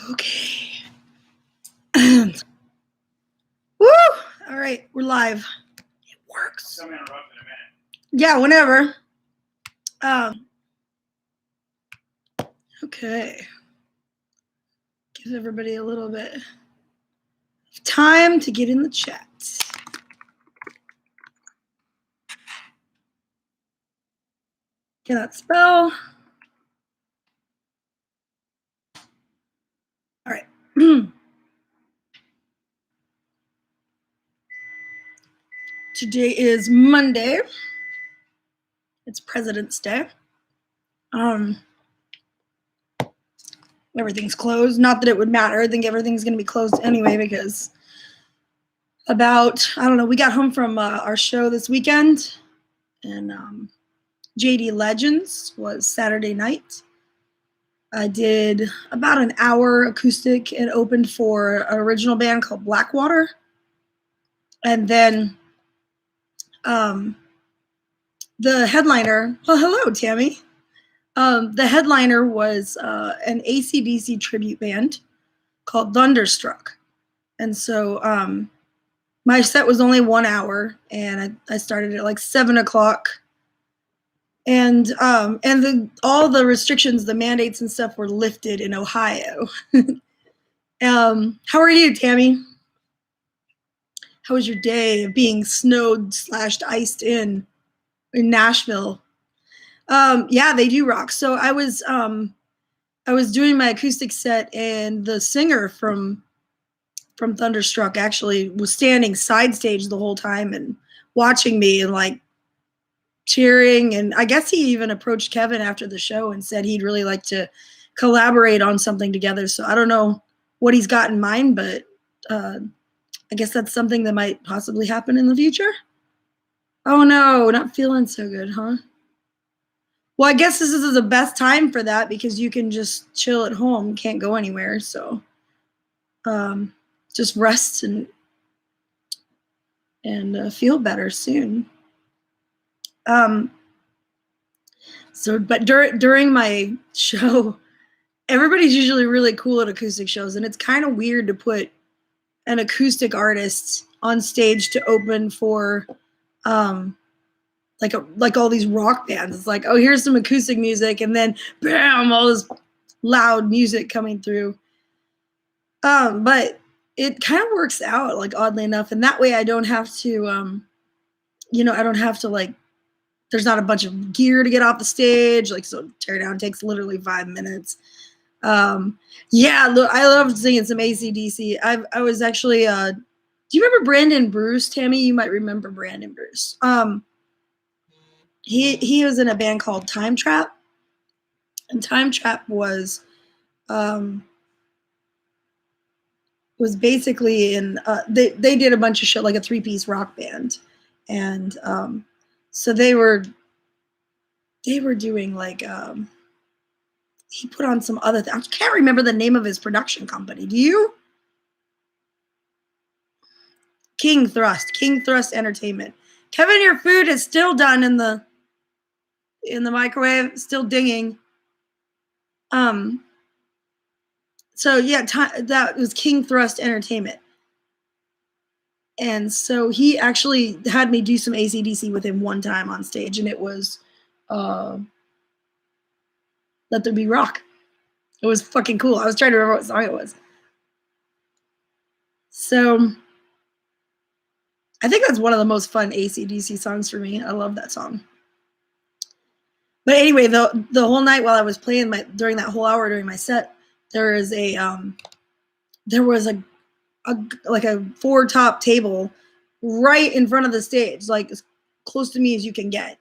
Okay. Woo! All right, we're live. It works. Yeah, whenever. Okay. Gives everybody a little bit of time to get in the chat. Cannot spell. All right. Today is Monday. It's President's Day. Everything's closed. Not that it would matter. I think everything's going to be closed anyway because we got home from our show this weekend, and JD Legends was Saturday night. I did about an hour acoustic and opened for an original band called Blackwater. And then the headliner, well, hello, Tammy. The headliner was an AC/DC tribute band called Thunderstruck. And so my set was only 1 hour, and I started at like 7 o'clock. And all the restrictions, the mandates and stuff were lifted in Ohio. How are you, Tammy? How was your day of being snowed/iced in Nashville? Yeah, they do rock. So I was doing my acoustic set, and the singer from Thunderstruck actually was standing side stage the whole time and watching me and like cheering. And I guess he even approached Kevin after the show and said he'd really like to collaborate on something together. So I don't know what he's got in mind, but I guess that's something that might possibly happen in the future. Oh no, not feeling so good, huh? Well, I guess this is the best time for that because you can just chill at home, can't go anywhere. So just rest and feel better soon. But during my show, everybody's usually really cool at acoustic shows, and it's kind of weird to put an acoustic artist on stage to open for like all these rock bands. It's like, oh, here's some acoustic music, and then bam, all this loud music coming through. But it kind of works out, like, oddly enough, and that way I don't have to I don't have to, like, there's not a bunch of gear to get off the stage, like, so tear down takes literally 5 minutes. Yeah, look, I love singing some AC/DC. I was actually do you remember Brandon Bruce, Tammy? You might remember Brandon Bruce. He was in a band called Time Trap, and Time Trap was basically in they did a bunch of shit, like a 3-piece rock band, and so they were doing like he put on some other thing. I can't remember the name of his production company. Do you? King Thrust Entertainment. Kevin, your food is still done in the microwave, still dinging. So yeah, that was King Thrust Entertainment. And so he actually had me do some AC/DC with him one time on stage, and it was Let There Be Rock. It was fucking cool. I was trying to remember what song it was. So I think that's one of the most fun AC/DC songs for me. I love that song. But anyway, the whole night while I was playing during that whole hour during my set, there was a 4-top table right in front of the stage, like as close to me as you can get.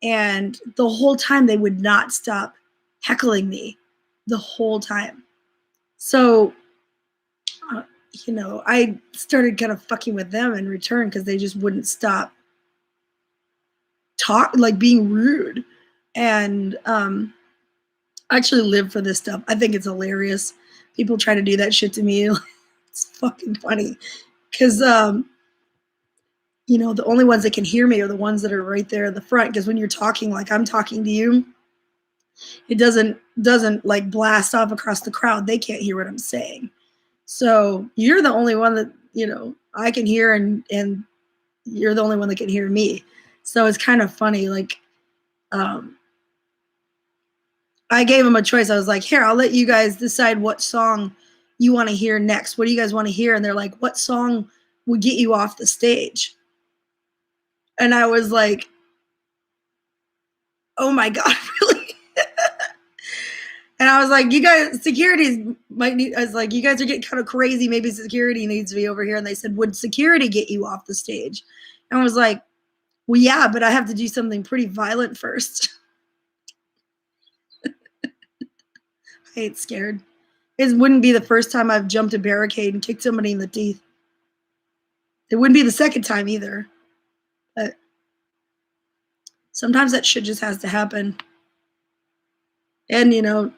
And the whole time they would not stop heckling me the whole time. So, I started kind of fucking with them in return because they just wouldn't stop being rude. And I actually live for this stuff. I think it's hilarious. People try to do that shit to me. It's fucking funny because the only ones that can hear me are the ones that are right there in the front, because when you're talking like I'm talking to you, It doesn't like blast off across the crowd. They can't hear what I'm saying. So you're the only one that, I can hear, and you're the only one that can hear me. So it's kind of funny. Like, I gave them a choice. I was like, here, I'll let you guys decide what song you want to hear next. What do you guys want to hear? And they're like, what song would get you off the stage? And I was like, oh my God, really? And I was like, you guys, security might need, I was like, you guys are getting kind of crazy. Maybe security needs to be over here. And they said, would security get you off the stage? And I was like, well, yeah, but I have to do something pretty violent first. I ain't scared. It wouldn't be the first time I've jumped a barricade and kicked somebody in the teeth. It wouldn't be the second time either. But sometimes that shit just has to happen. And,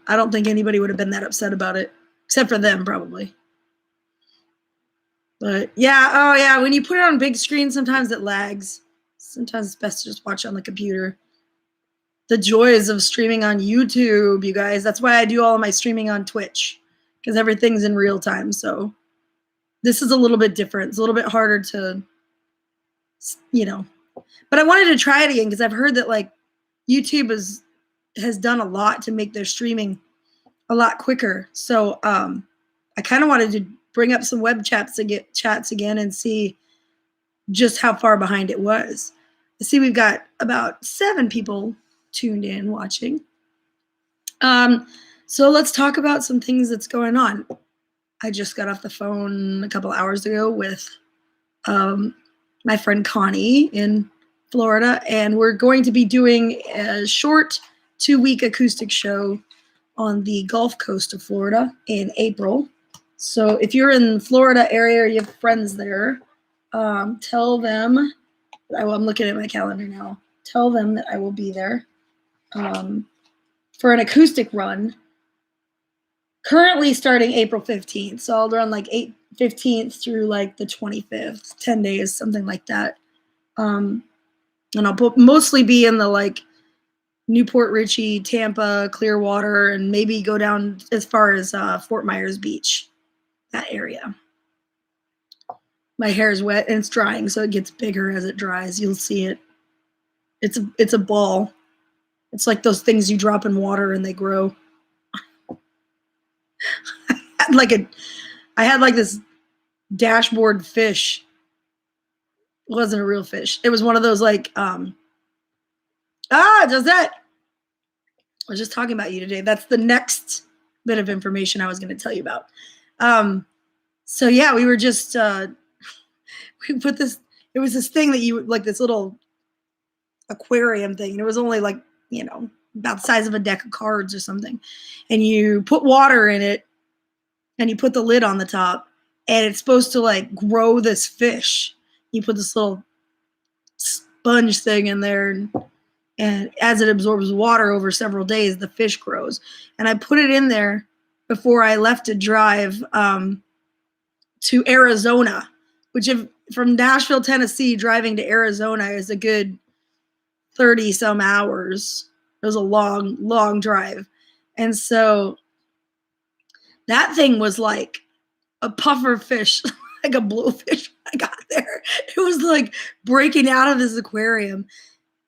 I don't think anybody would have been that upset about it, except for them, probably. But yeah, oh yeah, when you put it on big screen, sometimes it lags. Sometimes it's best to just watch on the computer. The joys of streaming on YouTube, you guys. That's why I do all of my streaming on Twitch, because everything's in real time. So this is a little bit different. It's a little bit harder to, But I wanted to try it again because I've heard that like YouTube has done a lot to make their streaming a lot quicker. So I kind of wanted to bring up some web chats to get chats again and see just how far behind it was. I see we've got about 7 people tuned in watching. So let's talk about some things that's going on. I just got off the phone a couple hours ago with my friend Connie in Florida, and we're going to be doing a short 2-week acoustic show on the Gulf Coast of Florida in April. So if you're in the Florida area or you have friends there, tell them, I'm looking at my calendar now, tell them that I will be there for an acoustic run, currently starting April 15th. So I'll run like 15th through like the 25th, 10 days, something like that. And I'll mostly be in the like Newport Richey, Tampa, Clearwater, and maybe go down as far as Fort Myers Beach, that area. My hair is wet and it's drying, so it gets bigger as it dries. You'll see it. It's a ball. It's like those things you drop in water and they grow. I had like this dashboard fish. It wasn't a real fish. It was one of those like Josette. I was just talking about you today. That's the next bit of information I was going to tell you about. So yeah, we were just we put this. It was this thing that you like, this little aquarium thing, and it was only like about the size of a deck of cards or something. And you put water in it, and you put the lid on the top, and it's supposed to like grow this fish. You put this little sponge thing in there, and as it absorbs water over several days, the fish grows. And I put it in there before I left to drive to Arizona, which from Nashville, Tennessee, driving to Arizona is a good 30 some hours. It was a long, long drive. And so that thing was like a puffer fish, like a blowfish when I got there. It was like breaking out of this aquarium.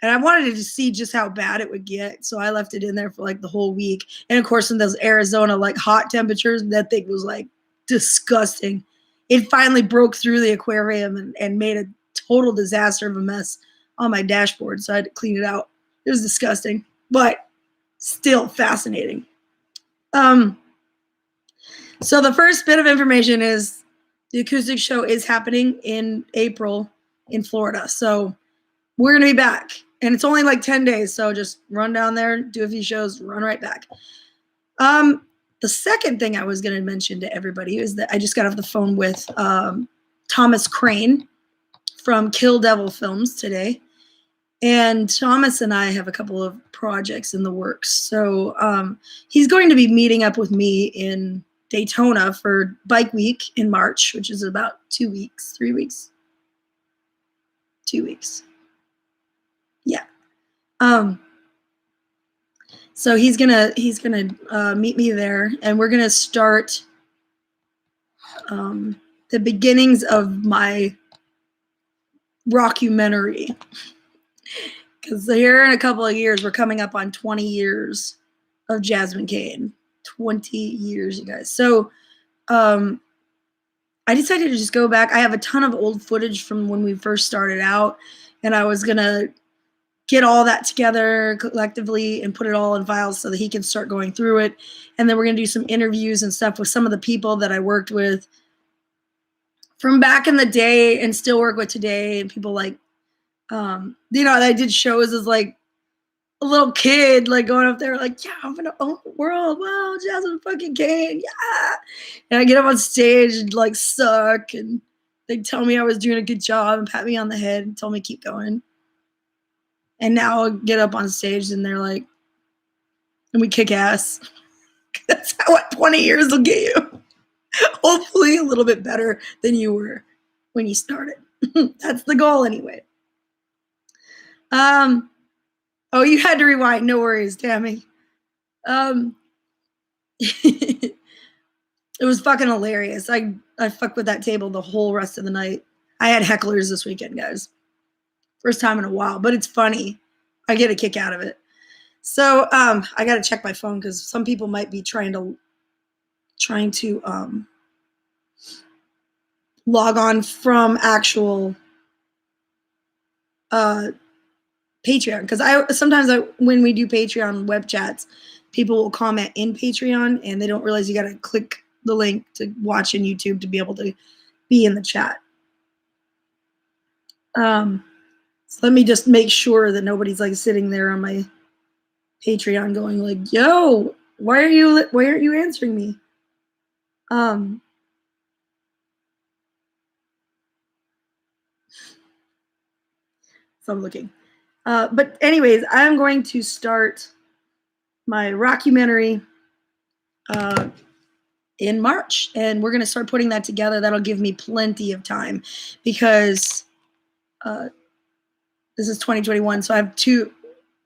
And I wanted to see just how bad it would get. So I left it in there for like the whole week. And of course, in those Arizona like hot temperatures, that thing was like disgusting. It finally broke through the aquarium and made a total disaster of a mess on my dashboard. So I had to clean it out. It was disgusting, but still fascinating. So the first bit of information is the acoustic show is happening in April in Florida. So we're going to be back. And it's only like 10 days. So just run down there, do a few shows, run right back. The second thing I was going to mention to everybody is that I just got off the phone with Thomas Crane from Kill Devil Films today. And Thomas and I have a couple of projects in the works. So he's going to be meeting up with me in Daytona for Bike Week in March, which is about 2 weeks, 3 weeks. 2 weeks. Yeah. So he's gonna meet me there, and we're gonna start the beginnings of my rockumentary. Because here in a couple of years, we're coming up on 20 years of Jasmine Kane. 20 years, you guys. So I decided to just go back. I have a ton of old footage from when we first started out, and I was gonna get all that together collectively and put it all in files so that he can start going through it. And then we're gonna do some interviews and stuff with some of the people that I worked with from back in the day and still work with today, and people like I did shows as like a little kid, like going up there, like, yeah, I'm gonna own the world. Wow, Jasmine fucking Kane, yeah. And I get up on stage and like suck, and they tell me I was doing a good job and pat me on the head and tell me keep going. And now I get up on stage and they're like, and we kick ass. That's what 20 years will get you. Hopefully a little bit better than you were when you started. That's the goal anyway. Oh, you had to rewind. No worries, Tammy. It was fucking hilarious. I fucked with that table the whole rest of the night. I had hecklers this weekend, guys. First time in a while, but it's funny. I get a kick out of it. So I got to check my phone because some people might be trying to log on from actual Patreon, because when we do Patreon web chats, people will comment in Patreon and they don't realize you got to click the link to watch in YouTube to be able to be in the chat. So let me just make sure that nobody's like sitting there on my Patreon going like, yo, why aren't you answering me? So I'm looking. But anyways, I'm going to start my rockumentary in March, and we're going to start putting that together. That'll give me plenty of time because this is 2021, so I have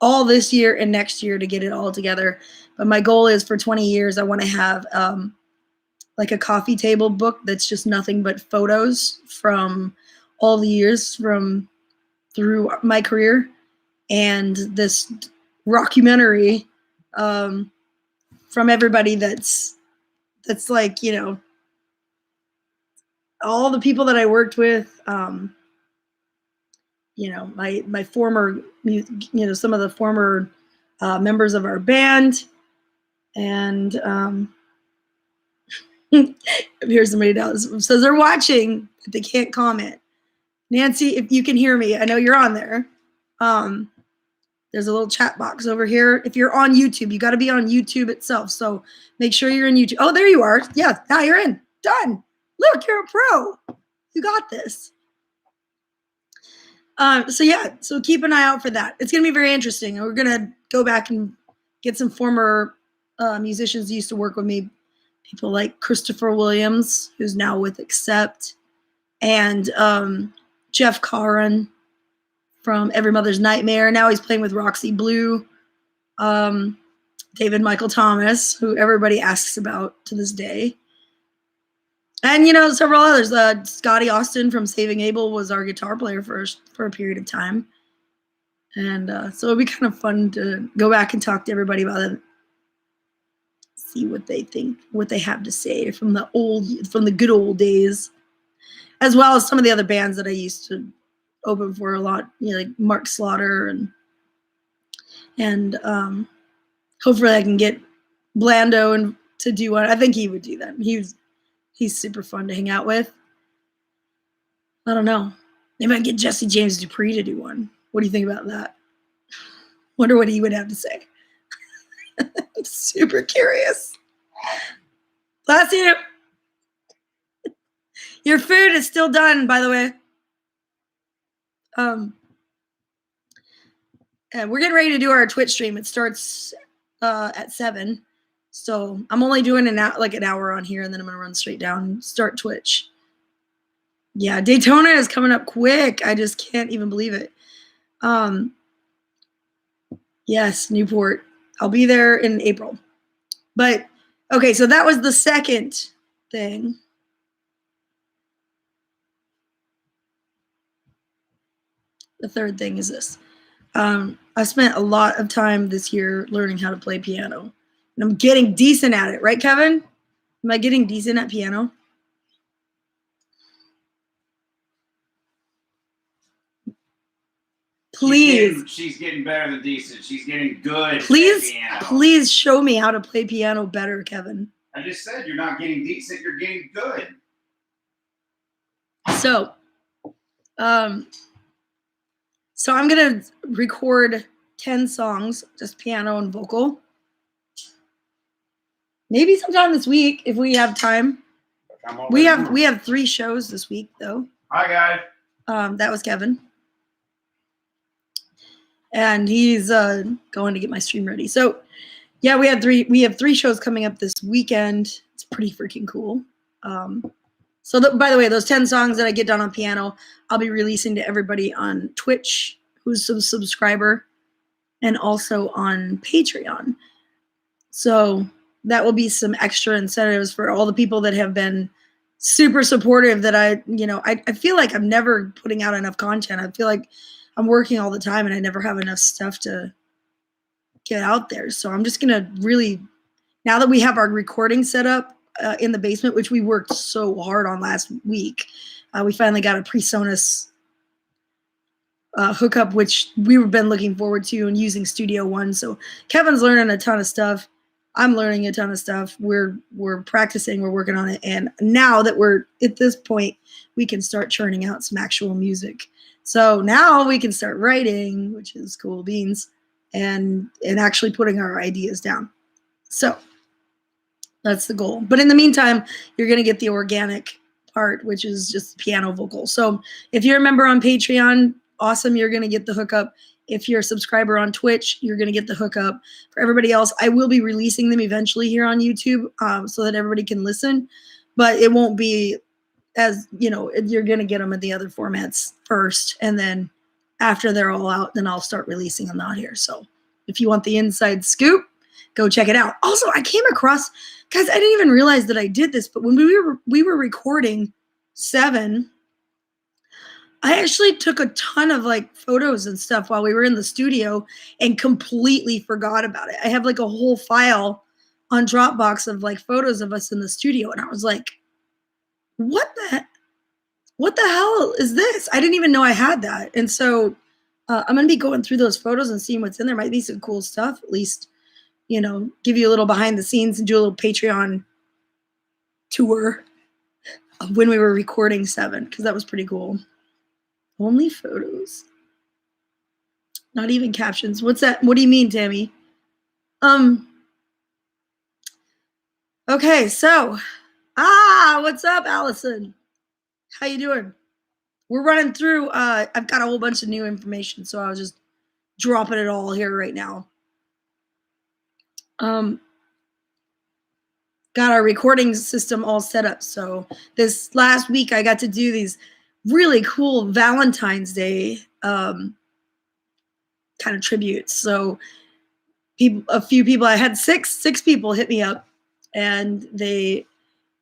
all this year and next year to get it all together. But my goal is for 20 years, I want to have like a coffee table book that's just nothing but photos from all the years through my career, and this rockumentary from everybody that's like, all the people that I worked with, my former, some of the former members of our band. And here's somebody else says they're watching, but they can't comment. Nancy, if you can hear me, I know you're on there. There's a little chat box over here. If you're on YouTube, you got to be on YouTube itself. So make sure you're in YouTube. Oh, there you are. Yeah, now you're in. Done. Look, you're a pro. You got this. So keep an eye out for that. It's going to be very interesting. We're going to go back and get some former musicians who used to work with me. People like Christopher Williams, who's now with Accept, and Jeff Caron from Every Mother's Nightmare. Now he's playing with Roxy Blue. David Michael Thomas, who everybody asks about to this day. And, several others. Scotty Austin from Saving Abel was our guitar player for a period of time. And so it'd be kind of fun to go back and talk to everybody about it. See what they think, what they have to say from the good old days. As well as some of the other bands that I used to open for a lot, like Mark Slaughter, and hopefully I can get Blando and to do one. I think he would do that. He's super fun to hang out with. I don't know. They might get Jesse James Dupree to do one. What do you think about that? Wonder what he would have to say. I'm super curious. Bless you. Your food is still done, by the way. And we're getting ready to do our Twitch stream. It starts at 7. So I'm only doing an hour on here, and then I'm going to run straight down and start Twitch. Yeah, Daytona is coming up quick. I just can't even believe it. Yes, Newport. I'll be there in April. But okay, so that was the second thing. The third thing is this. I spent a lot of time this year learning how to play piano. And I'm getting decent at it, right, Kevin? Am I getting decent at piano? Please. She's getting better than decent. She's getting good please, at piano. Please show me how to play piano better, Kevin. I just said you're not getting decent, you're getting good. So I'm going to record 10 songs, just piano and vocal. Maybe sometime this week if we have time. We have 3 shows this week though. Hi guys. That was Kevin. And he's going to get my stream ready. So yeah, we have 3 shows coming up this weekend. It's pretty freaking cool. So by the way, those 10 songs that I get done on piano, I'll be releasing to everybody on Twitch who's a subscriber and also on Patreon. So that will be some extra incentives for all the people that have been super supportive that I feel like I'm never putting out enough content. I feel like I'm working all the time and I never have enough stuff to get out there. So I'm just going to really, now that we have our recording set up in the basement, which we worked so hard on last week, we finally got a PreSonus hookup, which we've been looking forward to and using Studio One. So Kevin's learning a ton of stuff. I'm learning a ton of stuff. We're practicing, we're working on it. And now that we're at this point, we can start churning out some actual music. So now we can start writing, which is cool beans, and actually putting our ideas down. So that's the goal. But in the meantime, you're going to get the organic part, which is just piano vocal. So if you're a member on Patreon, awesome, you're going to get the hookup. If you're a subscriber on Twitch, you're going to get the hookup. For everybody else, I will be releasing them eventually here on YouTube so that everybody can listen. But it won't be as, you're going to get them in the other formats first. And then after they're all out, then I'll start releasing them out here. So if you want the inside scoop, go check it out. Also, I came across, guys, I didn't even realize that I did this, but when we were recording 7, I actually took a ton of photos and stuff while we were in the studio and completely forgot about it. I have a whole file on Dropbox of photos of us in the studio. And I was like, what the hell is this? I didn't even know I had that. And so I'm going to be going through those photos and seeing what's in there. Might be some cool stuff, at least, give you a little behind the scenes and do a little Patreon tour of when we were recording 7, because that was pretty cool. Only photos. Not even captions. What's that? What do you mean, Tammy? Okay, so what's up, Allison? How you doing? We're running through I've got a whole bunch of new information, so I was just dropping it all here right now. Got our recording system all set up. So this last week I got to do these really cool Valentine's Day kind of tributes. So a few people, I had six people hit me up, and they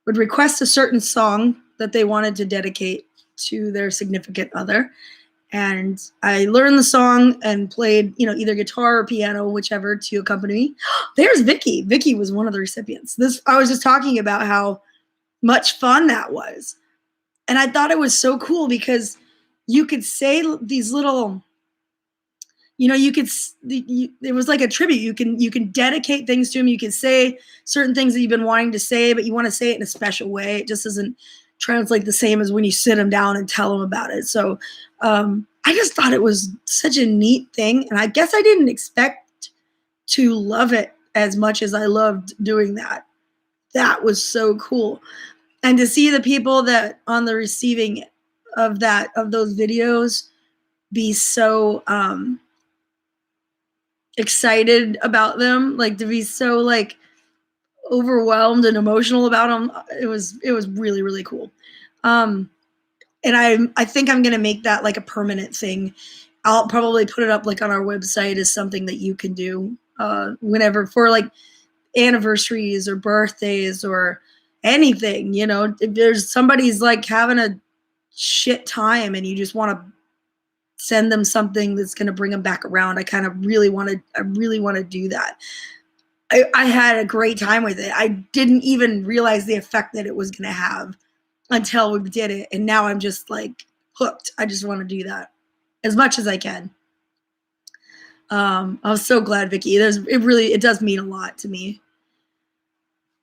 would request a certain song that they wanted to dedicate to their significant other. And I learned the song and played, either guitar or piano, whichever, to accompany me. There's Vicky. Vicky was one of the recipients. I was just talking about how much fun that was. And I thought it was so cool because you could say these little, it was like a tribute. You can dedicate things to him. You can say certain things that you've been wanting to say, but you want to say it in a special way. It just doesn't translate the same as when you sit him down and tell him about it. So I just thought it was such a neat thing. And I guess I didn't expect to love it as much as I loved doing that. That was so cool. And to see the people that on the receiving of those videos be so excited about them, to be so overwhelmed and emotional about them, it was really, really cool. And I think I'm gonna make that a permanent thing. I'll probably put it up on our website as something that you can do whenever for like anniversaries or birthdays or anything, you know, if there's somebody's like having a shit time and you just want to send them something that's going to bring them back around. I really want to do that. I had a great time with it. I didn't even realize the effect that it was going to have until we did it. And now I'm just like hooked. I just want to do that as much as I can. I was so glad, Vicky. It does mean a lot to me.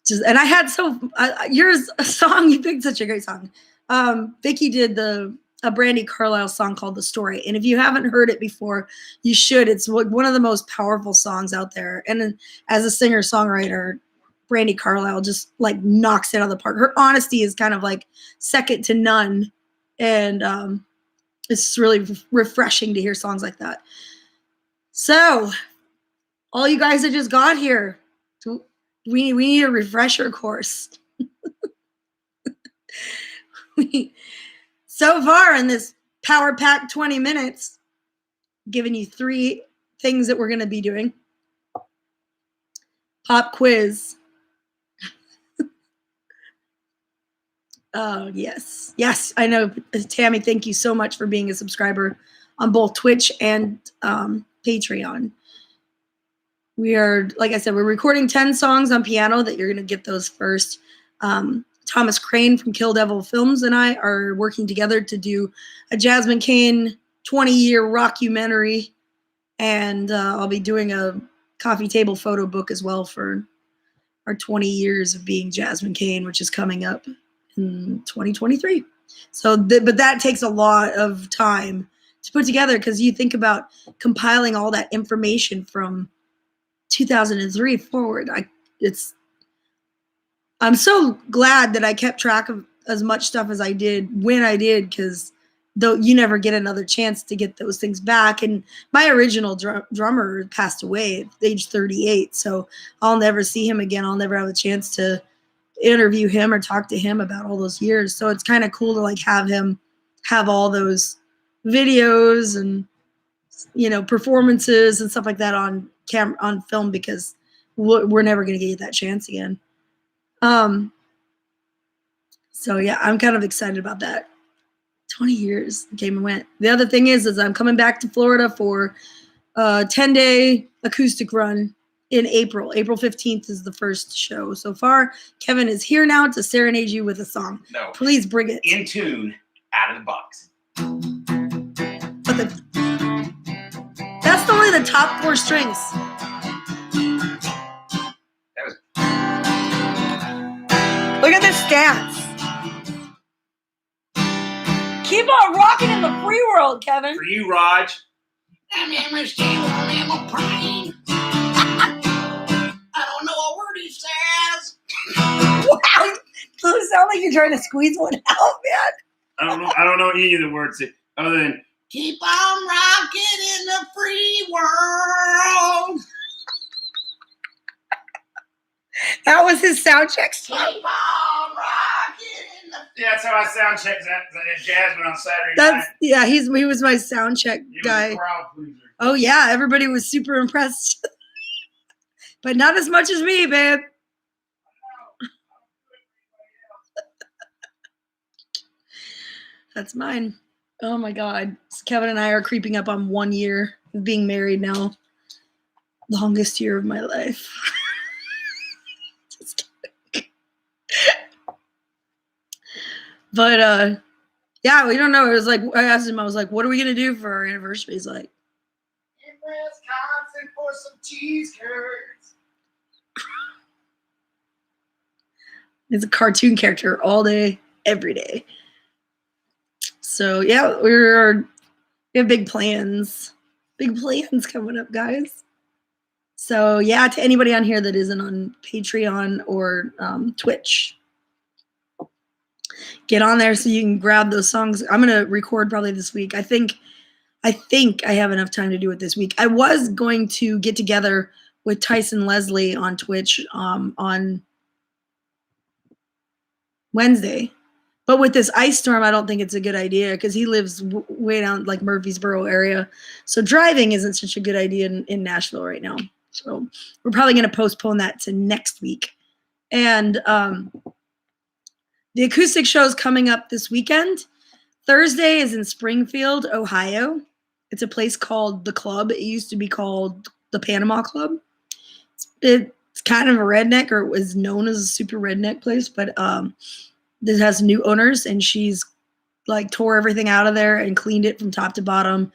And I had yours a song. You picked such a great song. Vicky did a Brandi Carlile song called "The Story," and if you haven't heard it before, you should. It's one of the most powerful songs out there. And as a singer songwriter, Brandi Carlile just like knocks it out of the park. Her honesty is kind of like second to none, and it's really refreshing to hear songs like that. So, all you guys that just got here, we need a refresher course. So far in this power pack 20 minutes, giving you 3 things that we're going to be doing. Pop quiz. Oh, yes. Yes, I know. Tammy, thank you so much for being a subscriber on both Twitch and Patreon. We are, like I said, we're recording 10 songs on piano that you're going to get those first. Thomas Crane from Kill Devil Films and I are working together to do a Jasmine Cain 20-year rockumentary. And I'll be doing a coffee table photo book as well for our 20 years of being Jasmine Cain, which is coming up in 2023. So, but that takes a lot of time to put together because you think about compiling all that information from 2003 forward. I'm so glad that I kept track of as much stuff as I did when I did, because though you never get another chance to get those things back. And my original drummer passed away at age 38, so I'll never see him again. I'll never have a chance to interview him or talk to him about all those years. So it's kind of cool to like have all those videos and, you know, performances and stuff like that on film, because we're never going to get that chance again. So yeah, I'm kind of excited about that. 20 years came and went. The other thing is I'm coming back to Florida for a 10-day acoustic run in April. April 15th is the first show so far. Kevin is here now to serenade you with a song. No. Please bring it. In tune, out of the box. But that's only the top 4 strings. Look at this stance. Keep on rocking in the free world, Kevin. For you, Raj. I'm a praying. I don't know a word he says. Wow. You sound like you're trying to squeeze one out, man. I don't know any of the words other than keep on rocking in the free world. That was his sound check. Keep on rocking in the. yeah, that's how I sound check that Jasmine on Saturday night. Yeah, he was my sound check guy. Was a crowd pleaser. Oh yeah, everybody was super impressed. But not as much as me, babe. That's mine. Oh my God. Kevin and I are creeping up on 1 year of being married now. Longest year of my life. Just kidding. But yeah, we don't know. It was like, I asked him, I was like, what are we gonna do for our anniversary? He's like, in Wisconsin for some cheese curds. he's a cartoon character all day, every day. So yeah, we have big plans. Big plans coming up, guys. So yeah, to anybody on here that isn't on Patreon or Twitch, get on there so you can grab those songs. I'm gonna record probably this week. I think I have enough time to do it this week. I was going to get together with Tyson Leslie on Twitch on Wednesday. But with this ice storm, I don't think it's a good idea because he lives way down like Murfreesboro area. So driving isn't such a good idea in Nashville right now. So we're probably going to postpone that to next week. And the acoustic show is coming up this weekend. Thursday is in Springfield, Ohio. It's a place called The Club. It used to be called the Panama Club. It's kind of a redneck, or it was known as a super redneck place, but this has new owners, and she's like tore everything out of there and cleaned it from top to bottom,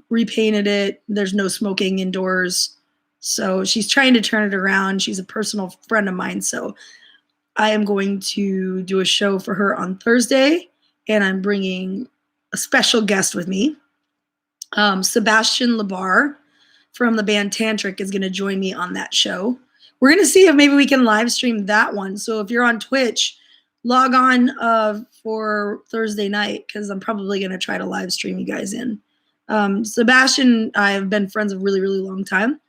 repainted it. There's no smoking indoors. So she's trying to turn it around. She's a personal friend of mine. So I am going to do a show for her on Thursday, and I'm bringing a special guest with me. Sebastian Labar from the band Tantric is going to join me on that show. We're going to see if maybe we can live stream that one. So if you're on Twitch, log on for Thursday night, because I'm probably going to try to live stream you guys in. Sebastian and I have been friends a really, really long time.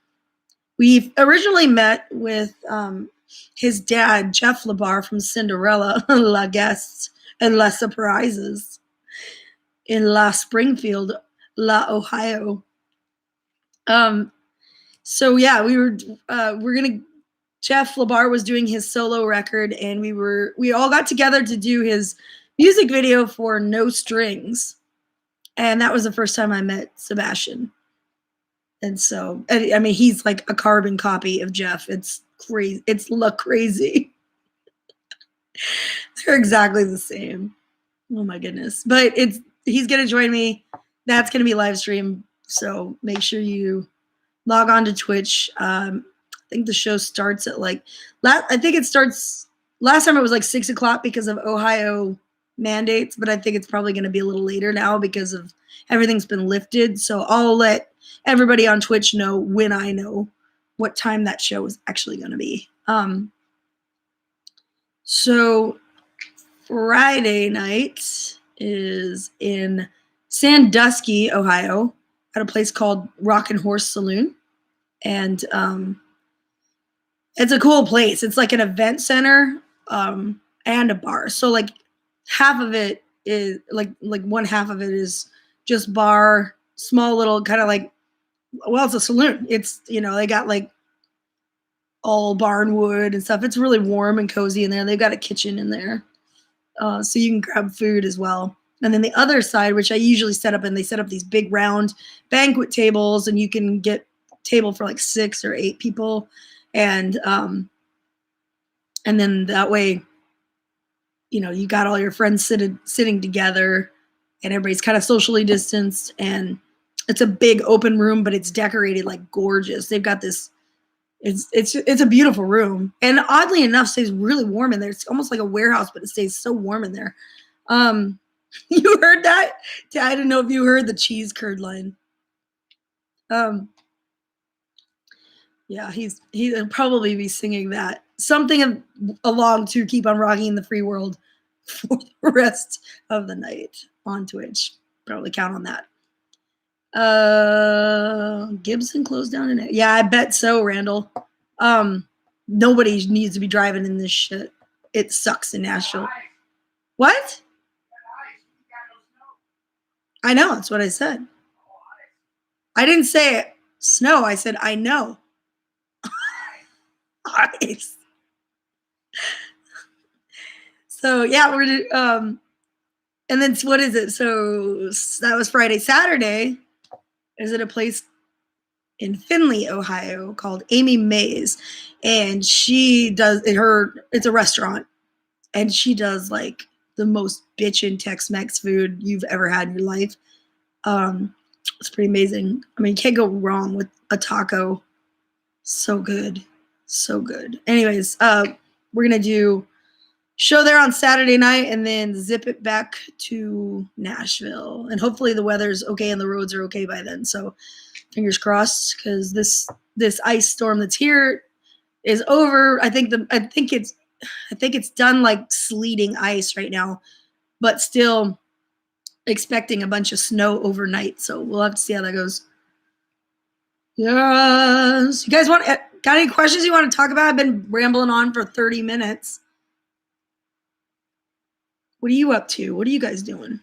We've originally met with his dad, Jeff Labar from Cinderella, La Guests and La Surprises in La Springfield, La Ohio. So yeah, we're gonna. Jeff Labar was doing his solo record, and we all got together to do his music video for No Strings, and that was the first time I met Sebastian. And so, I mean, he's like a carbon copy of Jeff. It's crazy. It's crazy. They're exactly the same. Oh my goodness! But he's gonna join me. That's gonna be live stream. So make sure you log on to Twitch. I think the show starts at I think it starts. Last time it was like 6 o'clock because of Ohio mandates, but I think it's probably going to be a little later now because of everything's been lifted. So I'll let everybody on Twitch know when I know what time that show is actually going to be. So Friday night is in Sandusky, Ohio, at a place called Rock and Horse Saloon. And it's a cool place. It's like an event center and a bar. So like half of it is like one half of it is just bar, small little kind of like, well, it's a saloon. It's, they got like all barn wood and stuff. It's really warm and cozy in there. They've got a kitchen in there. So you can grab food as well. And then the other side, which I usually set up, and they set up these big round banquet tables, and you can get table for like 6 or 8 people. And then that way, you got all your friends sitting together, and everybody's kind of socially distanced, and it's a big open room, but it's decorated like gorgeous. They've got this, it's a beautiful room, and oddly enough, stays really warm in there. It's almost like a warehouse, but it stays so warm in there. You heard that? I didn't know if you heard the cheese curd line. Yeah, he'll probably be singing that. Something along to Keep on Rocking in the Free World for the rest of the night on Twitch. Probably count on that. Gibson closed down in it. Yeah, I bet so, Randall. Nobody needs to be driving in this shit. It sucks in Nashville. What? I know, that's what I said. I didn't say snow. I said I know. Ice. So yeah, we're and then what is it? So that was Friday. Saturday is at a place in Findlay, Ohio called Amy Mae's, and she does it's a restaurant, and she does like the most bitchin' Tex-Mex food you've ever had in your life. It's pretty amazing. I mean, you can't go wrong with a taco. So good. So good. Anyways, we're going to do show there on Saturday night and then zip it back to Nashville. And hopefully the weather's okay and the roads are okay by then. So fingers crossed, because this ice storm that's here is over. I think it's done like sleeting ice right now, but still expecting a bunch of snow overnight. So we'll have to see how that goes. Yes. You guys got any questions you want to talk about? I've been rambling on for 30 minutes. What are you up to? What are you guys doing?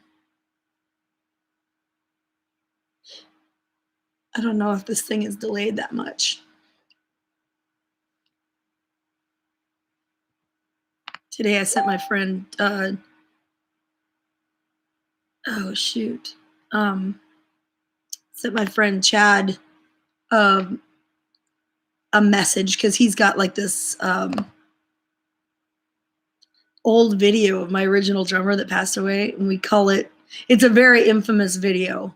I don't know if this thing is delayed that much. Today I sent my friend, oh shoot, sent my friend Chad a message because he's got like this old video of my original drummer that passed away, and we call it. It's a very infamous video.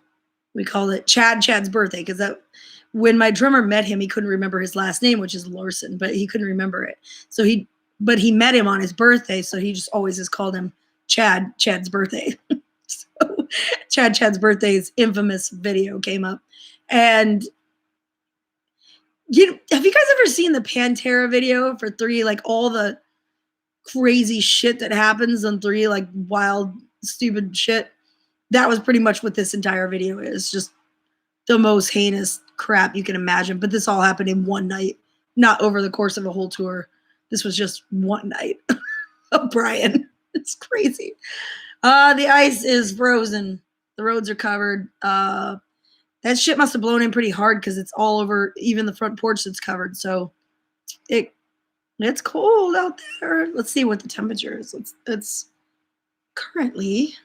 We call it Chad's birthday because that when my drummer met him, he couldn't remember his last name, which is Larson, but he couldn't remember it. So he met him on his birthday, so he just always has called him Chad's birthday. So Chad's birthday's infamous video came up, and have you guys ever seen the Pantera video for 3? Like all the crazy shit that happens on 3, like wild, stupid shit. That was pretty much what this entire video is. Just the most heinous crap you can imagine. But this all happened in one night, not over the course of a whole tour. This was just one night of Brian. It's crazy. The ice is frozen. The roads are covered. That shit must have blown in pretty hard because it's all over, even the front porch that's covered. So it's cold out there. Let's see what the temperature is. It's currently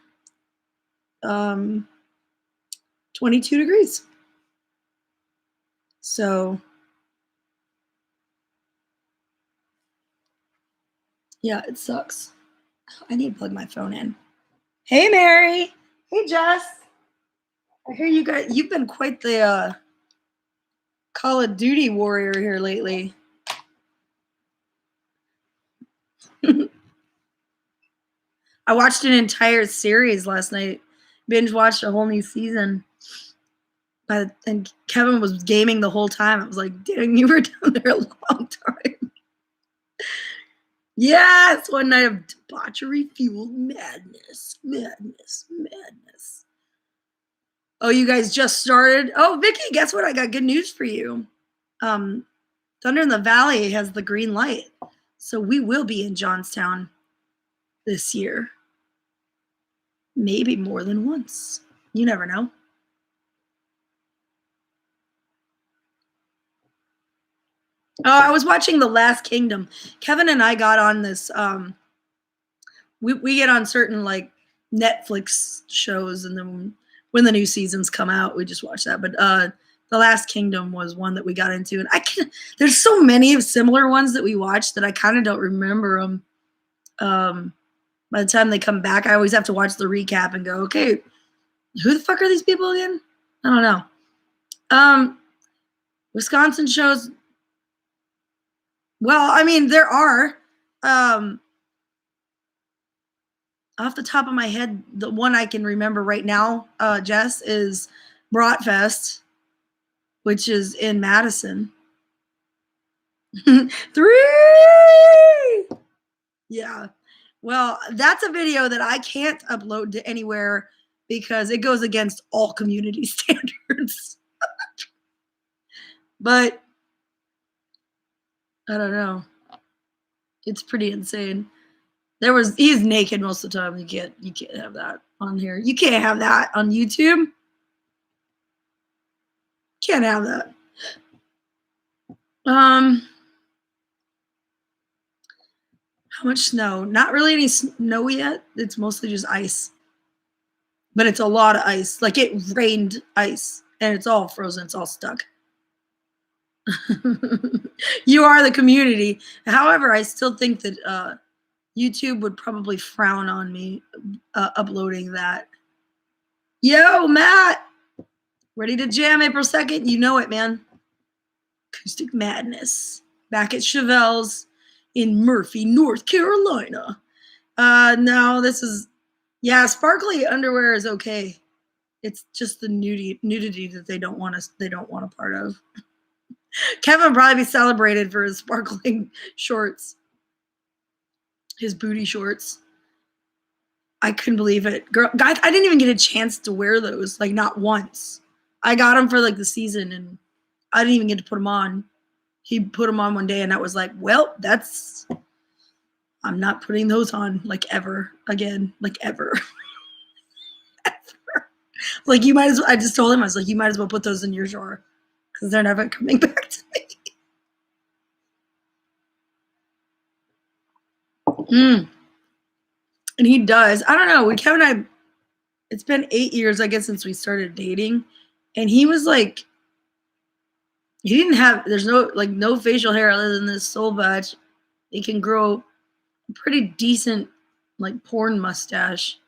22 degrees. So yeah, it sucks. I need to plug my phone in. Hey, Mary. Hey, Jess. I hear you guys, you've been quite the Call of Duty warrior here lately. I watched an entire series last night. Binge watched a whole new season. And Kevin was gaming the whole time. I was like, dang, you were down there a long time. Yes, one night of debauchery-fueled madness. Oh, you guys just started? Oh, Vicky, guess what? I got good news for you. Thunder in the Valley has the green light. So we will be in Johnstown this year. Maybe more than once. You never know. Oh, I was watching The Last Kingdom. Kevin and I got on this. We get on certain like Netflix shows, and then when the new seasons come out, we just watch that. But The Last Kingdom was one that we got into, and there's so many of similar ones that we watched that I kind of don't remember them. By the time they come back, I always have to watch the recap and go, okay, who the fuck are these people again? I don't know. Wisconsin shows. Well, I mean, there are. Off the top of my head, the one I can remember right now, Jess, is Bratfest, which is in Madison. 3! Yeah. Well, that's a video that I can't upload to anywhere because it goes against all community standards. But I don't know. It's pretty insane. He's naked most of the time. You can't have that on here. You can't have that on YouTube. Can't have that. How much snow? Not really any snow yet. It's mostly just ice. But it's a lot of ice. Like it rained ice and it's all frozen. It's all stuck. You are the community. However, I still think that YouTube would probably frown on me uploading that. Yo, Matt! Ready to jam April 2nd? You know it, man. Acoustic Madness. Back at Chevelle's in Murphy, North Carolina. No, this is... Yeah, sparkly underwear is okay. It's just the nudity that they don't want a part of. Kevin would probably be celebrated for his sparkling shorts. His booty shorts. I couldn't believe it. Girl, guys, I didn't even get a chance to wear those. Like, not once. I got them for, like, the season, and I didn't even get to put them on. He put them on one day, and I was like, well, I'm not putting those on, like, ever again. Like, ever. Ever. Like, you might as well, I just told him, I was like, you might as well put those in your drawer, because they're never coming back to me. And he does. I don't know. Kevin and I, it's been 8 years, I guess, since we started dating. And he was like, he didn't have, there's no facial hair other than this soul patch. He can grow a pretty decent, like, porn mustache.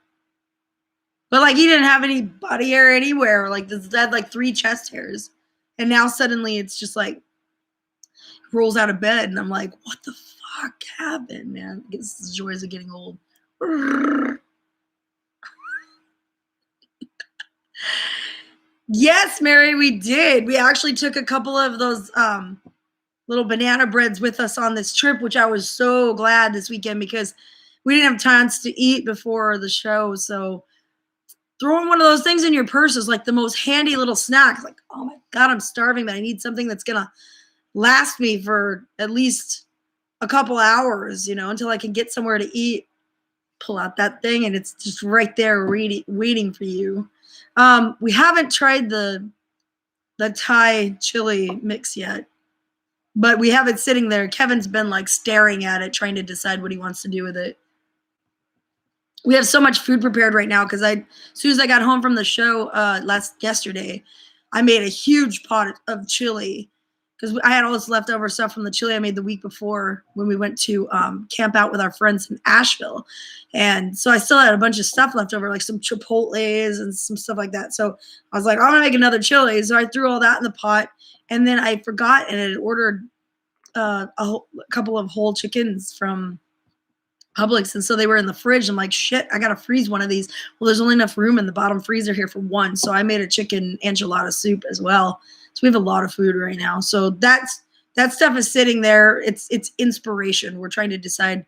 But, like, he didn't have any body hair anywhere. Like, this had, like, 3 chest hairs. And now suddenly it's just, like, rolls out of bed. And I'm like, what the fuck happened, man? I guess the joys of getting old. Yes, Mary, we did. We actually took a couple of those little banana breads with us on this trip, which I was so glad this weekend because we didn't have chance to eat before the show. So throwing one of those things in your purse is like the most handy little snack. Like, oh my God, I'm starving, but I need something that's going to last me for at least a couple hours, until I can get somewhere to eat. Pull out that thing and it's just right there waiting for you. We haven't tried the Thai chili mix yet, but we have it sitting there. Kevin's been like staring at it, trying to decide what he wants to do with it. We have so much food prepared right now because as soon as I got home from the show yesterday, I made a huge pot of chili because I had all this leftover stuff from the chili I made the week before when we went to camp out with our friends in Nashville. And so I still had a bunch of stuff left over, like some Chipotles and some stuff like that. So I was like, I'm going to make another chili. So I threw all that in the pot. And then I forgot and had ordered a couple of whole chickens from Publix, and so they were in the fridge. I'm like, shit, I gotta freeze one of these. Well, there's only enough room in the bottom freezer here for one, so I made a chicken enchilada soup as well. So we have a lot of food right now. So that stuff is sitting there. It's inspiration. We're trying to decide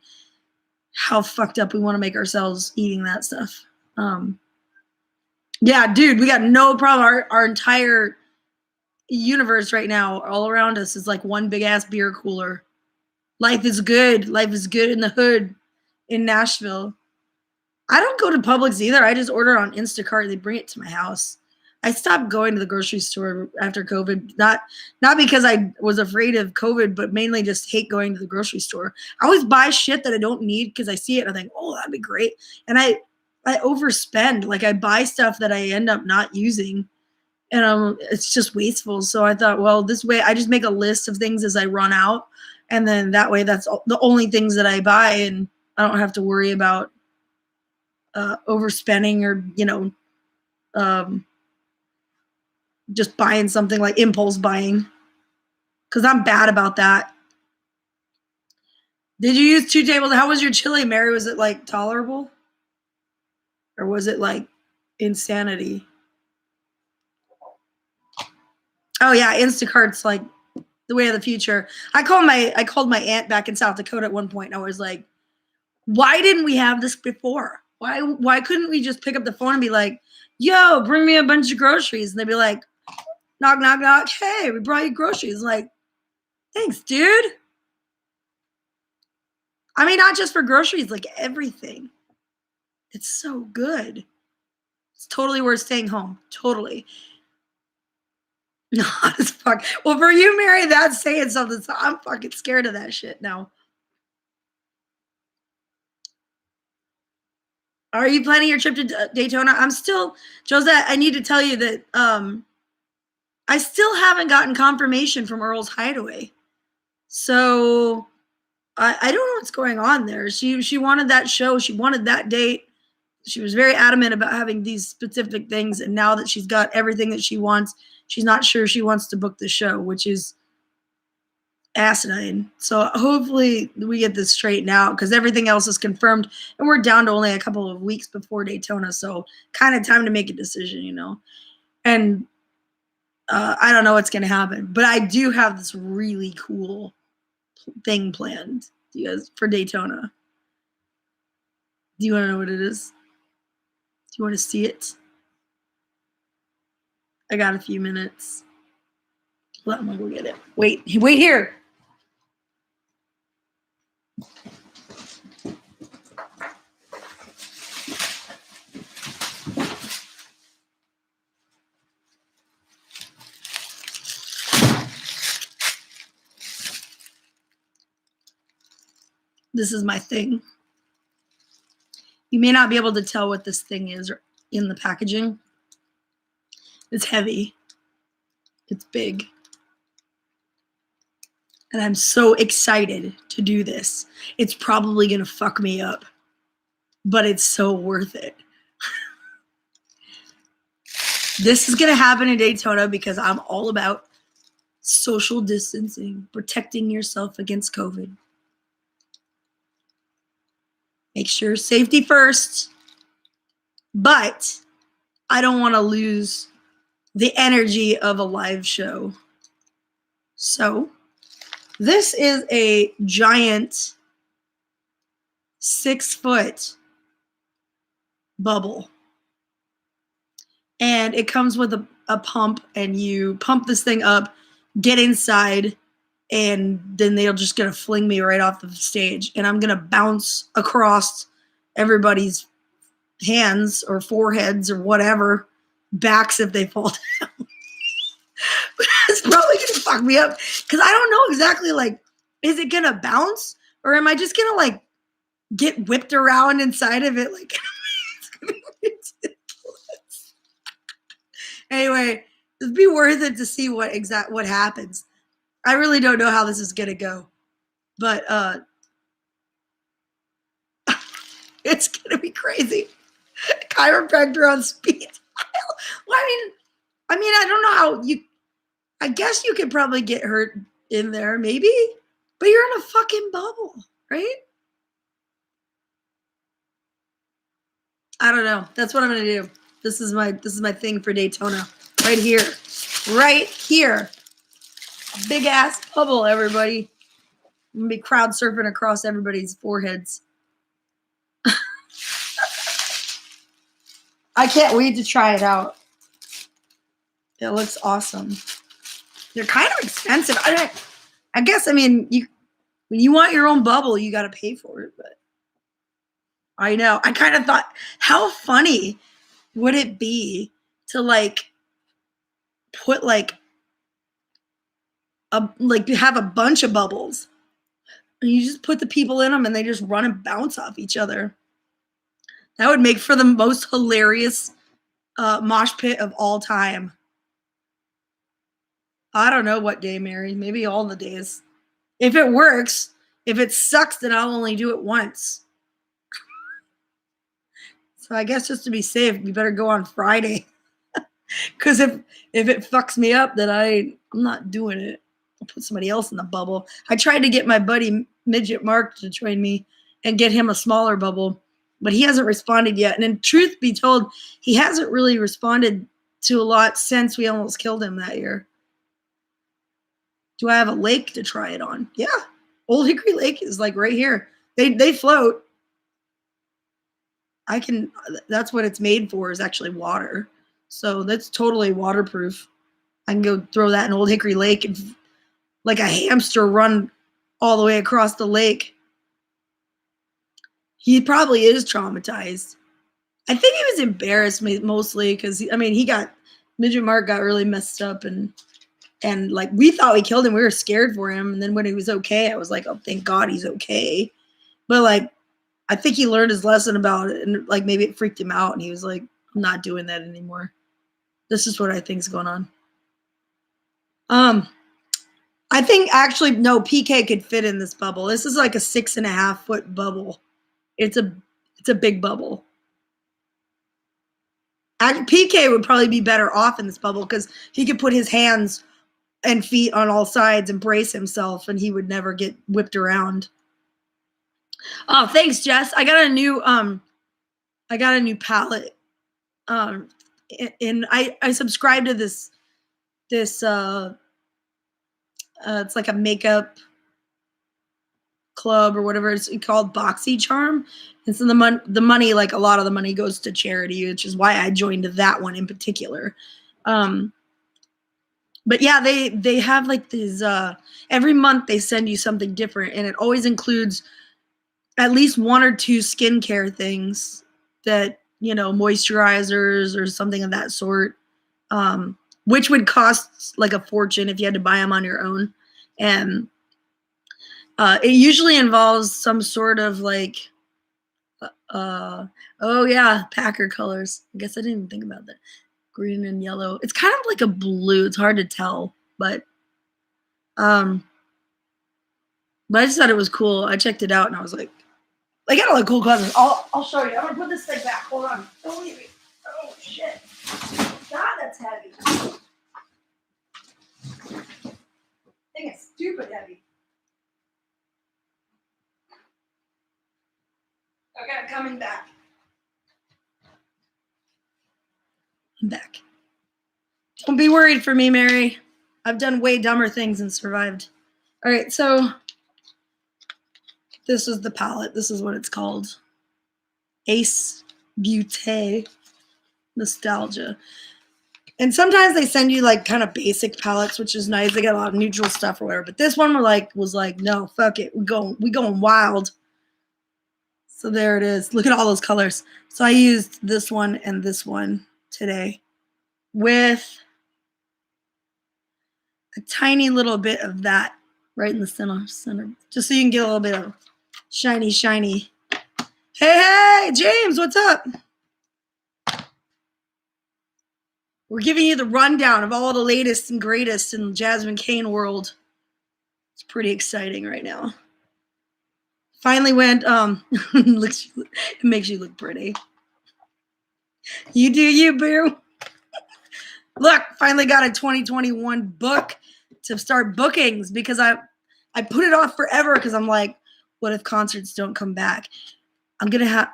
how fucked up we want to make ourselves eating that stuff. Yeah, dude, we got no problem. Our entire universe right now, all around us, is like one big ass beer cooler. Life is good. Life is good in the hood. In Nashville. I don't go to Publix either. I just order on Instacart. They bring it to my house. I stopped going to the grocery store after COVID, not because I was afraid of COVID, but mainly just hate going to the grocery store. I always buy shit that I don't need because I see it and I think, oh, that'd be great. And I overspend. Like I buy stuff that I end up not using and it's just wasteful. So I thought, well, this way I just make a list of things as I run out. And then that way that's the only things that I buy, and I don't have to worry about overspending or, just buying something like impulse buying. Because I'm bad about that. Did you use 2 tables? How was your chili, Mary? Was it like tolerable? Or was it like insanity? Oh yeah, Instacart's like the way of the future. I called my aunt back in South Dakota at one point and I was like, why didn't we have this before? Why couldn't we just pick up the phone and be like, yo, bring me a bunch of groceries? And they'd be like, knock, knock, knock. Hey, we brought you groceries. I'm like, thanks, dude. I mean, not just for groceries, like everything. It's so good. It's totally worth staying home. Totally. Not as fuck. Well, for you, Mary, that's saying something. So I'm fucking scared of that shit now. Are you planning your trip to Daytona? I'm still, Josette, I need to tell you that I still haven't gotten confirmation from Earl's Hideaway. So I don't know what's going on there. She wanted that show. She wanted that date. She was very adamant about having these specific things. And now that she's got everything that she wants, she's not sure she wants to book the show, which is asinine. So hopefully we get this straightened out because everything else is confirmed and we're down to only a couple of weeks before Daytona. So kind of time to make a decision, And I don't know what's going to happen, but I do have this really cool thing planned for Daytona. Do you want to know what it is? Do you want to see it? I got a few minutes. Let me go get it. Wait here. This is my thing. You may not be able to tell what this thing is in the packaging. It's heavy. It's big. And I'm so excited to do this. It's probably going to fuck me up, but it's so worth it. This is going to happen in Daytona because I'm all about social distancing, protecting yourself against COVID. Make sure safety first, but I don't want to lose the energy of a live show. So this is a giant 6-foot bubble. And it comes with a pump, and you pump this thing up, get inside, and then they're just going to fling me right off the stage. And I'm going to bounce across everybody's hands or foreheads or whatever, backs if they fall down. But it's probably going to fuck me up because I don't know exactly, like, is it going to bounce or am I just going to, like, get whipped around inside of it? Like, it's going to be ridiculous. Anyway, it'd be worth it to see what happens. I really don't know how this is gonna go, but it's gonna be crazy. Chiropractor on speed dial. Well, I mean, I don't know how you. I guess you could probably get hurt in there, maybe, but you're in a fucking bubble, right? I don't know. That's what I'm gonna do. This is my thing for Daytona. Right here. Right here. A big ass bubble, everybody. I'm gonna be crowd surfing across everybody's foreheads. I can't wait to try it out. It looks awesome. They're kind of expensive. I guess, I mean, when you want your own bubble, you gotta pay for it, but I know. I kind of thought, how funny would it be to like put like have a bunch of bubbles and you just put the people in them and they just run and bounce off each other. That would make for the most hilarious mosh pit of all time. I don't know what day, Mary. Maybe all the days. If it works, if it sucks, then I'll only do it once. So I guess just to be safe, we better go on Friday. Because if it fucks me up, then I'm not doing it. I'll put somebody else in the bubble. I tried to get my buddy Midget Mark to join me and get him a smaller bubble, but he hasn't responded yet. And in truth be told, he hasn't really responded to a lot since we almost killed him that year. Do I have a lake to try it on? Yeah. Old Hickory Lake is like right here. They float. That's what it's made for, is actually water. So that's totally waterproof. I can go throw that in Old Hickory Lake and like a hamster run all the way across the lake. He probably is traumatized. I think he was embarrassed mostly because, Midget Mark got really messed up and like we thought we killed him. We were scared for him. And then when he was okay, I was like, oh, thank God he's okay. But like, I think he learned his lesson about it and like maybe it freaked him out and he was like, I'm not doing that anymore. This is what I think is going on. I think actually, no, PK could fit in this bubble. This is like a 6.5-foot bubble. It's a big bubble. PK would probably be better off in this bubble because he could put his hands and feet on all sides and brace himself and he would never get whipped around. Oh, thanks, Jess. I got a new palette. And I subscribe to this it's like a makeup club or whatever it's called, BoxyCharm. And so the money, like a lot of the money goes to charity, which is why I joined that one in particular. But yeah, they have like these, every month they send you something different and it always includes at least 1 or 2 skincare things that, moisturizers or something of that sort, which would cost like a fortune if you had to buy them on your own. And it usually involves some sort of like Oh yeah, Packer colors. I guess I didn't even think about that. Green and yellow. It's kind of like a blue. It's hard to tell, um, but I just thought it was cool. I checked it out and I was like, they got a lot of cool colors. I'll show you. I'm gonna put this thing back. Hold on. Don't leave me. Oh shit. God, that's heavy. Thing is stupid heavy. Okay, I'm coming back. I'm back. Don't be worried for me, Mary. I've done way dumber things and survived. All right, so this is the palette. This is what it's called. Ace Beauté Nostalgia. And sometimes they send you like kind of basic palettes, which is nice. They got a lot of neutral stuff or whatever. But this one was like, no, fuck it. We going wild. So there it is. Look at all those colors. So I used this one and this one today with a tiny little bit of that right in the center, just so you can get a little bit of shiny. Hey, James, what's up? We're giving you the rundown of all the latest and greatest in the Jasmine Kane world. It's pretty exciting right now. Finally went, it makes you look pretty. You do you, boo. Look, finally got a 2021 book to start bookings because I put it off forever because I'm like, what if concerts don't come back? I'm gonna have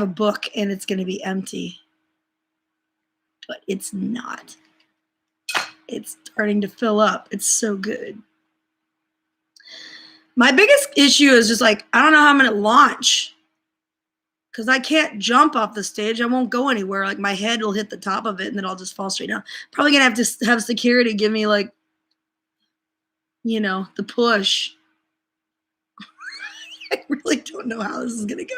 a book and it's gonna be empty. But it's not. It's starting to fill up. It's so good. My biggest issue is just like, I don't know how I'm gonna launch. Because I can't jump off the stage. I won't go anywhere. Like my head will hit the top of it and then I'll just fall straight down. Probably gonna have to have security give me like, the push. I really don't know how this is gonna go.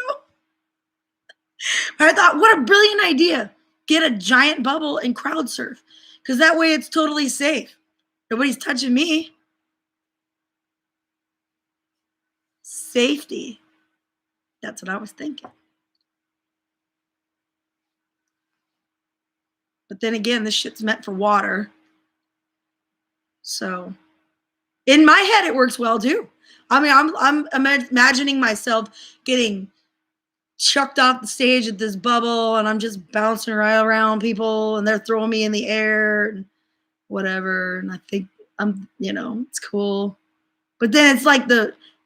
But I thought, what a brilliant idea. Get a giant bubble and crowd surf. Because that way it's totally safe. Nobody's touching me. Safety. That's what I was thinking. But then again, this shit's meant for water. So in my head, it works well too. I mean, I'm imagining myself getting chucked off the stage at this bubble and I'm just bouncing right around people and they're throwing me in the air and whatever. And I think it's cool. But then it's like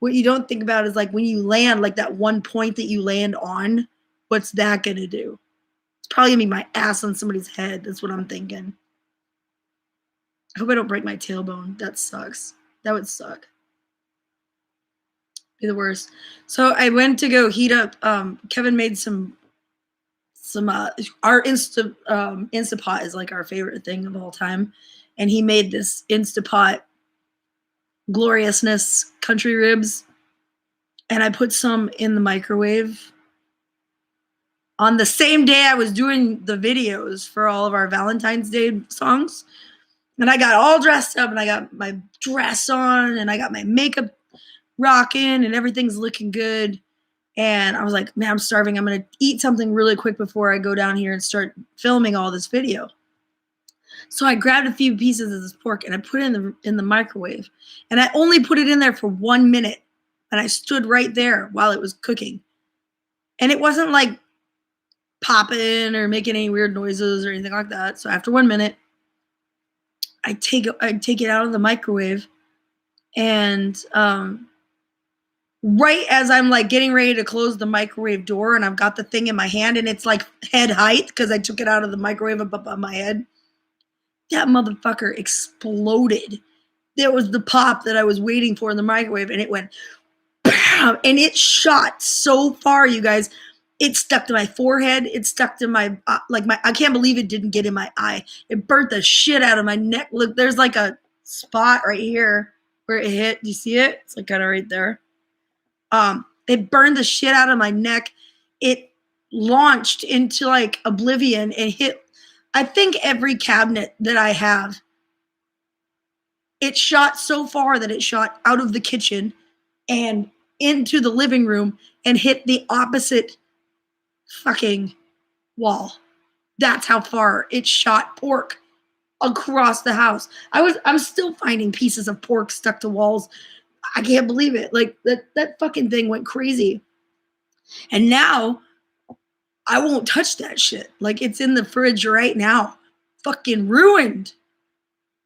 what you don't think about is like when you land, like that one point that you land on, what's that going to do? It's probably going to be my ass on somebody's head. That's what I'm thinking. I hope I don't break my tailbone. That sucks. That would suck. Be the worst. So I went to go heat up. Kevin made some our Instapot is like our favorite thing of all time, and he made this Instapot gloriousness country ribs, and I put some in the microwave on the same day I was doing the videos for all of our Valentine's Day songs. And I got all dressed up and I got my dress on and I got my makeup rocking and everything's looking good. And I was like, man, I'm starving. I'm going to eat something really quick before I go down here and start filming all this video. So I grabbed a few pieces of this pork and I put it in the microwave. And I only put it in there for 1 minute. And I stood right there while it was cooking. And it wasn't like popping or making any weird noises or anything like that. So after 1 minute, I take it out of the microwave, and right as I'm like getting ready to close the microwave door, and I've got the thing in my hand, and it's like head height because I took it out of the microwave up on my head. That motherfucker exploded. There was the pop that I was waiting for in the microwave, and it went, bam, and it shot so far, you guys. It stuck to my forehead. It stuck to my, I can't believe it didn't get in my eye. It burnt the shit out of my neck. Look, there's like a spot right here where it hit. Do you see it? It's like kind of right there. It burned the shit out of my neck. It launched into like oblivion and hit, I think, every cabinet that I have. It shot so far that it shot out of the kitchen and into the living room and hit the opposite fucking wall. That's how far it shot pork across the house. I'm still finding pieces of pork stuck to walls. I can't believe it. Like that fucking thing went crazy. And now I won't touch that shit. Like it's in the fridge right now. Fucking ruined.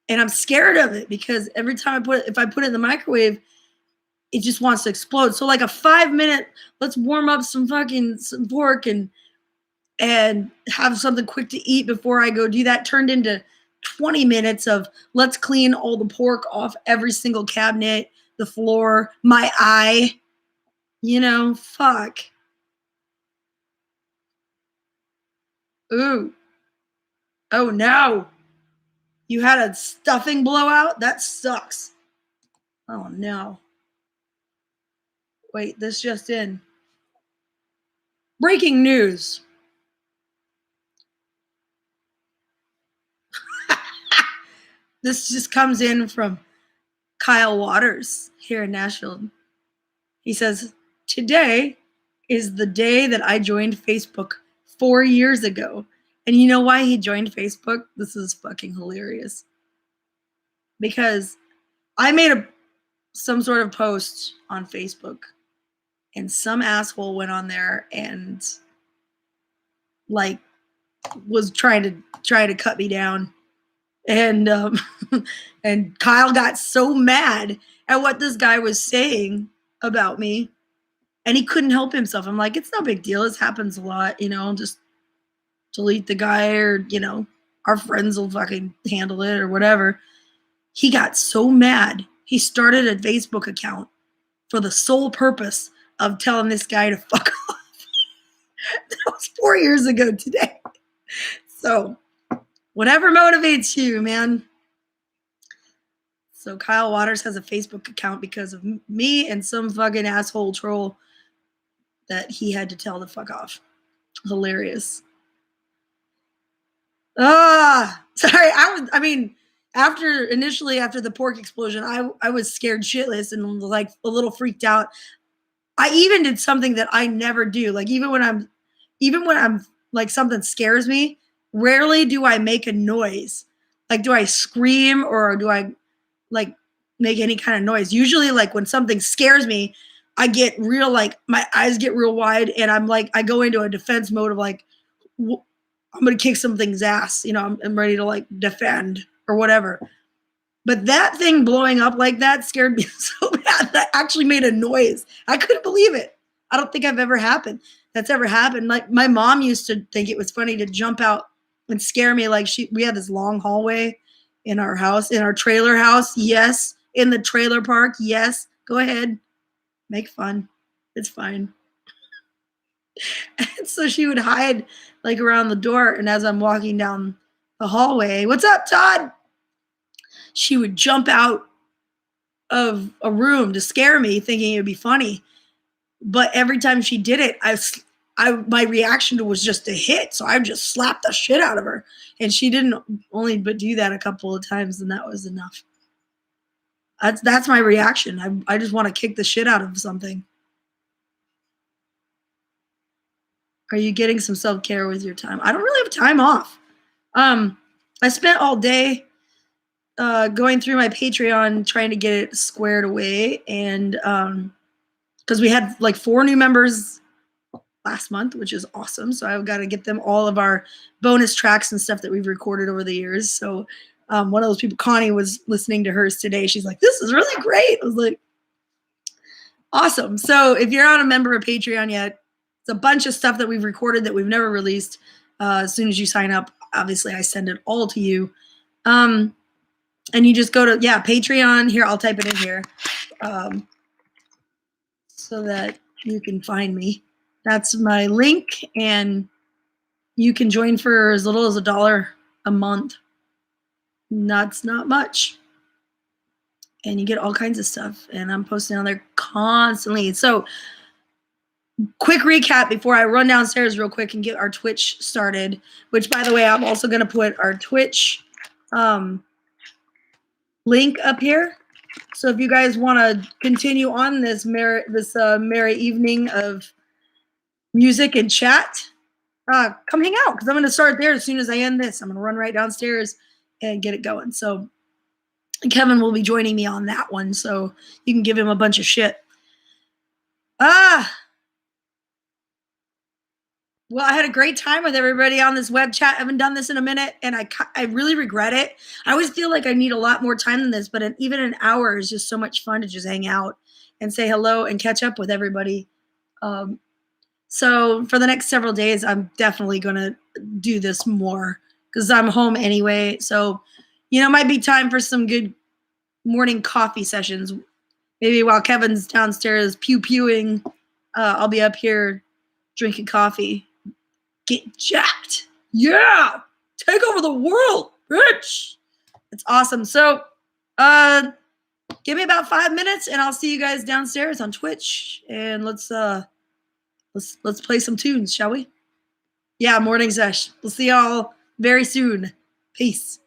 And I'm scared of it because every time if I put it in the microwave, it just wants to explode. So like a 5-minute, let's warm up some pork and have something quick to eat before I go do that turned into 20 minutes of let's clean all the pork off every single cabinet, the floor, my eye. Fuck. Ooh. Oh no. You had a stuffing blowout? That sucks. Oh no. Wait, this just in. Breaking news. This just comes in from Kyle Waters here in Nashville. He says, today is the day that I joined Facebook 4 years ago. And you know why he joined Facebook? This is fucking hilarious. Because I made some sort of post on Facebook and some asshole went on there and like was trying to cut me down. And and Kyle got so mad at what this guy was saying about me, and he couldn't help himself. I'm like, it's no big deal. This happens a lot, just delete the guy, or our friends will fucking handle it or whatever. He got so mad. He started a Facebook account for the sole purpose of telling this guy to fuck off. That was 4 years ago today. So whatever motivates you, man. So Kyle Waters has a Facebook account because of me and some fucking asshole troll that he had to tell to fuck off. Hilarious. Sorry. After the pork explosion, I was scared shitless and like a little freaked out. I even did something that I never do. Like even when I'm like something scares me, rarely do I make a noise. Like, do I scream or do I like make any kind of noise? Usually like when something scares me, I get real, like my eyes get real wide and I'm like, I go into a defense mode of like, I'm going to kick something's ass. I'm ready to like defend or whatever. But that thing blowing up like that scared me so bad that I actually made a noise. I couldn't believe it. I don't think that's ever happened. Like my mom used to think it was funny to jump out and scare me. Like we had this long hallway in our house, in our trailer house. Yes. In the trailer park. Yes. Go ahead. Make fun. It's fine. And so she would hide like around the door. And as I'm walking down the hallway, what's up, Todd? She would jump out of a room to scare me, thinking it would be funny. But every time she did it, my reaction was just to hit. So I just slapped the shit out of her. And she didn't only but do that a couple of times, and that was enough. That's my reaction. I just want to kick the shit out of something. Are you getting some self-care with your time? I don't really have time off. I spent all day going through my Patreon trying to get it squared away, and because we had like 4 new members last month, which is awesome. So I've got to get them all of our bonus tracks and stuff that we've recorded over the years. So one of those people, Connie, was listening to hers today. She's like, this is really great. I was like, awesome. So if you're not a member of Patreon yet, it's a bunch of stuff that we've recorded that we've never released. As soon as you sign up, obviously I send it all to you. And you just go to, Patreon. Here, I'll type it in here so that you can find me. That's my link, and you can join for as little as $1 a month. That's not much. And you get all kinds of stuff, and I'm posting on there constantly. So quick recap before I run downstairs real quick and get our Twitch started, which, by the way, I'm also going to put our Twitch link up here. So if you guys want to continue on this merry evening of music and chat, come hang out because I'm going to start there as soon as I end this. I'm going to run right downstairs and get it going. So Kevin will be joining me on that one, so you can give him a bunch of shit. Well, I had a great time with everybody on this web chat. I haven't done this in a minute, and I really regret it. I always feel like I need a lot more time than this, but even an hour is just so much fun to just hang out and say hello and catch up with everybody. So for the next several days, I'm definitely going to do this more because I'm home anyway. So, it might be time for some good morning coffee sessions. Maybe while Kevin's downstairs pew-pewing, I'll be up here drinking coffee. Get jacked. Yeah. Take over the world, bitch. It's awesome. So, give me about 5 minutes and I'll see you guys downstairs on Twitch and let's play some tunes, shall we? Yeah, morning sesh. We'll see y'all very soon. Peace.